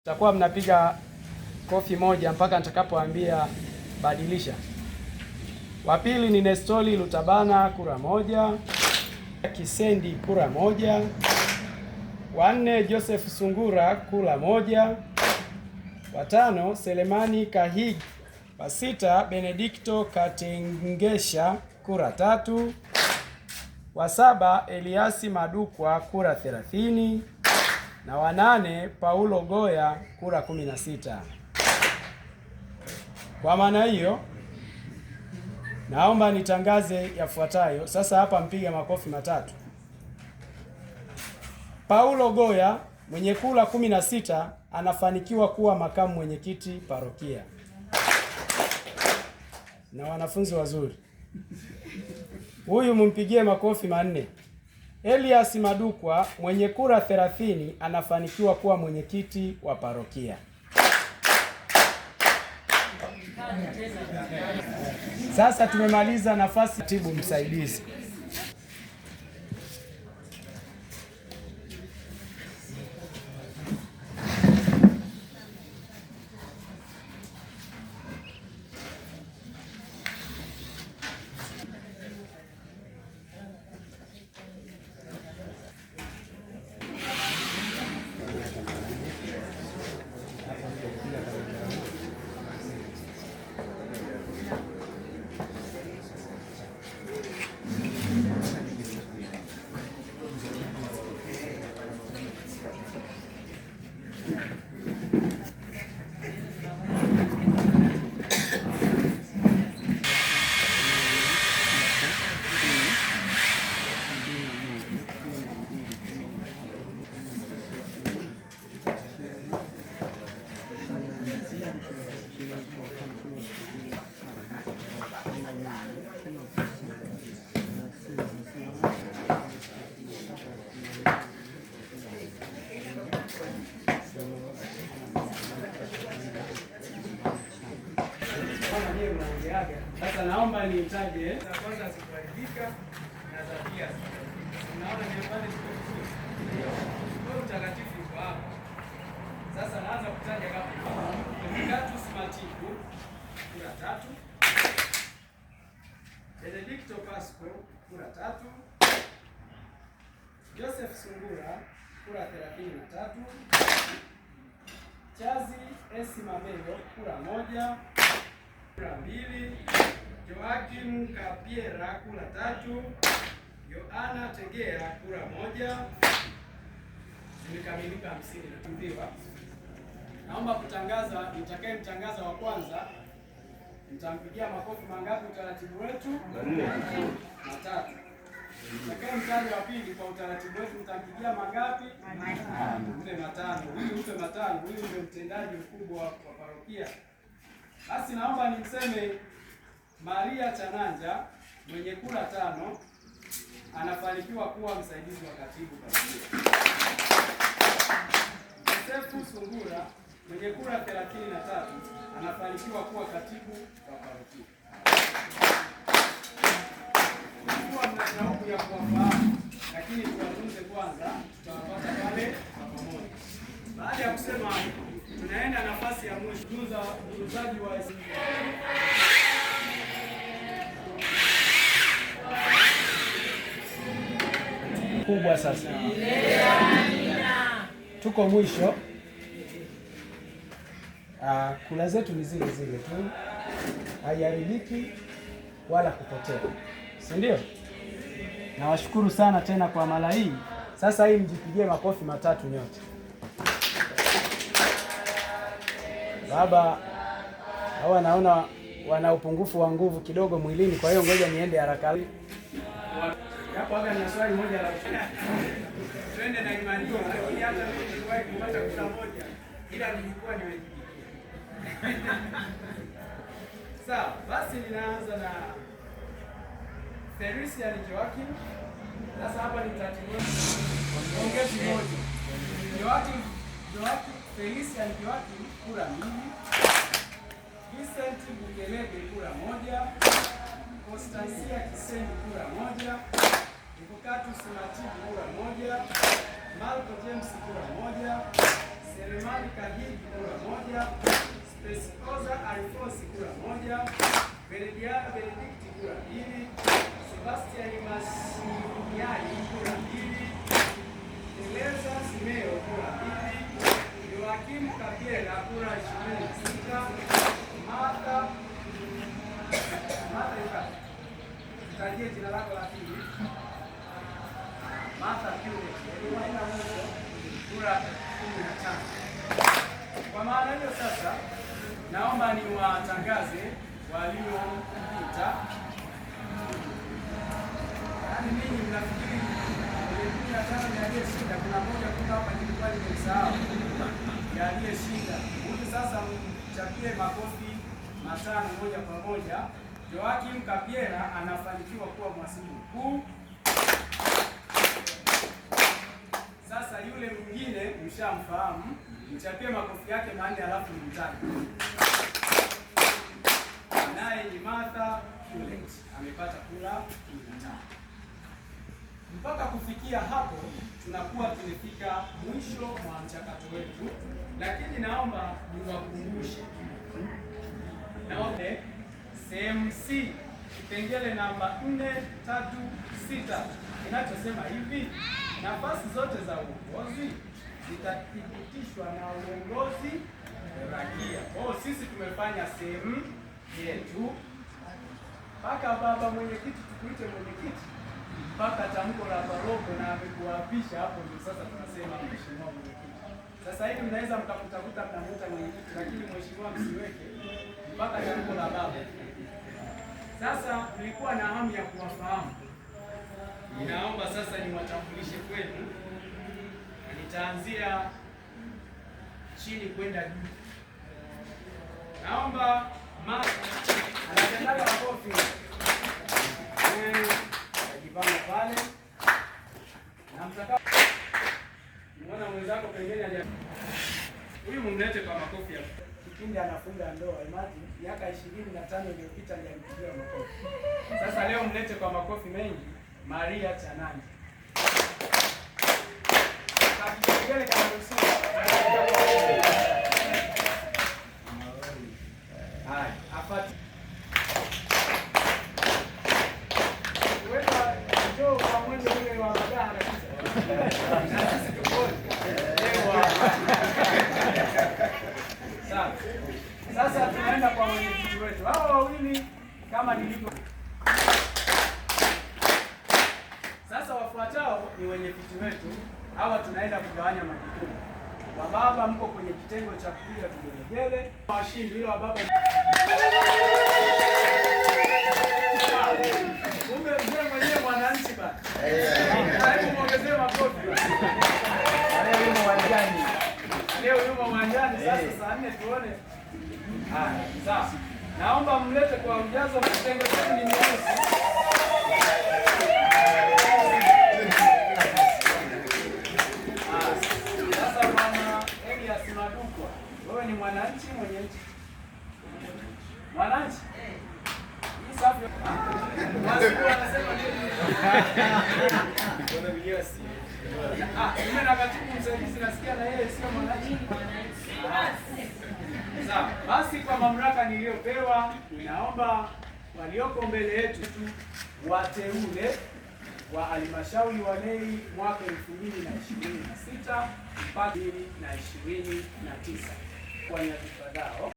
Takuwa mnapiga kofi moja mpaka nitakapoambia badilisha. Wa pili ni Nestori Lutabana, kura moja. Kisendi, kura moja. Wa nne Joseph Sungura, kura moja. Wa tano Selemani Kahigi. Wa sita Benedicto Katengesha, kura 3. Wa saba Eliasi Madukwa, kura 30. Na wa 8 Paulo Goya, kura 16. Kwa maana hiyo naomba nitangaze yafuatayo. Sasa hapa mpiga makofi matatu. Paulo Goya mwenye kura 16 anafanikiwa kuwa makamu mwenyekiti parokia. Na wanafunzi wazuri, huyu mumpigie makofi manne. Elias Madukwa mwenye kura 30 anafanikiwa kuwa mwenyekiti wa parokia. Sasa tumemaliza nafasi katibu msaidizi. Sasa naomba nitaje za kwanza zikuharibika na za pia. Unaona ni pale kwa utakatifu kwa hapa. Sasa naanza kutaja kama Mikatus Matiku, kura 3. Benedicto Pasco, kura 3. Joseph Sungura, kura 33. Chazi Esi Mabelo, kura 1. Kura 2. Joakim Kapiera, kura 3. Yohana Tegea, kura 1. Zimekamilika 50 na tumbiwa. Naomba kutangaza, nitakayemtangaza wa kwanza nitampigia makofi mangapi utaratibu wetu? 3. Nitakayemtaja wa pili kwa utaratibu wetu nitampigia mangapi? 5. Huyu mpe 5. Huyu ndio mtendaji mkubwa wa parokia. Basi naomba nimseme Maria Chananja mwenye kura 5 anafanikiwa kuwa msaidizi wa katibu parokia. Joseph Sungura mwenye kura 33 anafanikiwa kuwa katibu wa parokia. Kwa mna shauku ya kuwafahamu, lakini tuwatunze kwanza, tutawapata pale pamoja. Baada ya kusema tunaenda nafasi ya mwisho, utunzaji wa kubwa. Sasa tuko mwisho. Kula zetu ni zile zile tu, haiharibiki wala kupotea, si ndio? Nawashukuru sana tena kwa mara hii. Sasa hii mjipigie makofi matatu nyote. Baba, hawa naona wana upungufu wa nguvu kidogo mwilini, kwa hiyo ngoja niende haraka. Hapo hapa nina swali moja la twende na imani hiyo, lakini hata niliwahi kupata kura moja ila nilikuwa nimejipigia. Sawa, basi ninaanza na Felician Joakim. Sasa hapa ni taratibu. Ongezi moja. Joakim Felician Joakim, kura 2. Vincent Bukelebe, kura 1. Constancia Kisendi, kura 1. Mikatus Matiku, kura 1. Marco James, kura 1. Selemani Kahigi kura moja, Spesikoza Alfonsi kura moja, Berediana Benedikti kura 2, Sebastian Masiniani kura 2, Eleza Simeo kura 2, Joakim Kabiela kura 26, Martha tajie jina lako la pili, Martha Kule kura 15. Kwa maana hiyo sasa, naomba niwatangaze waliopita. Yaani ninyi mnafikiri 15 ni aliyeshinda, kuna moja kutoka hapa nilikuwa nimesahau ya aliyeshinda. Huyu sasa mchapie makofi matano moja kwa moja. Joakim Kabiela anafanikiwa kuwa mhasibu mkuu. Sasa yule mwingine mshamfahamu, mchapie makofi yake manne alafu nimtaje. Naye ni Martha Kulet, amepata kura 15. Mpaka kufikia hapo tunakuwa tumefika mwisho mwa mchakato wetu, lakini naomba niwakumbushe. Naomba sehemu C kipengele namba 436 kinachosema hivi: nafasi zote za uongozi zitathibitishwa na uongozi raia. Sisi tumefanya sehemu yetu mpaka baba mwenyekiti, tukuite mwenyekiti mpaka tamko la paroko na amekuapisha hapo, ndio sasa tunasema mheshimiwa mwenyekiti. Sasa hivi mnaweza mkamtafuta mnamuita mwenyekiti, lakini mheshimiwa msiweke mpaka tamko la baba. Sasa nilikuwa na hamu ya kuwafahamu. Ninaomba sasa niwatambulishe kwenu. Nitaanzia chini kwenda juu. Naomba anatendaga makofi. Ajipanga pale. Na mtaka muona mwenzako pembeni aje. Huyu mumlete kwa makofi hapo. Kipindi anafunga ndoa, imagine miaka 25 iliyopita alipigiwa makofi. Sasa leo mlete kwa makofi mengi Maria Chanani. Kipengele kama ruhusa. Hai, afati. Wewe njoo kwa mwendo ule wa madaha kabisa. Na sisi tukoje? Sasa tunaenda kwa mwenyekiti wetu. Hao wawili kama nilivyo. Sasa wafuatao ni wenyekiti wetu. Hawa tunaenda kugawanya majukumu. Wababa mko kwenye kitengo cha kupiga vigelegele. Washindi ile wababa. Kumbe mzee mwenyewe mwananchi bana. Hebu muongezee makofi. Leo yumo uwanjani. Leo yumo uwanjani. Sasa saa 4 tuone. Haya, sawa. Naomba mlete kwa ujazo kitengo chetu ni nyeusi. Sasa mwana Elias Madukwa, wewe ni mwananchi mwenye nchi. Mwananchi? Hii safi. Wasiku wanasema nini? Kuna viasi. Mimi na katibu msaidizi nasikia na yeye sio mwananchi. Sawa. Basi kwa mamlaka niliyopewa, ninaomba walioko mbele yetu wateule wa halmashauri wa NEI mwaka 2026 mpaka 2029 kwa nyadhifa zao.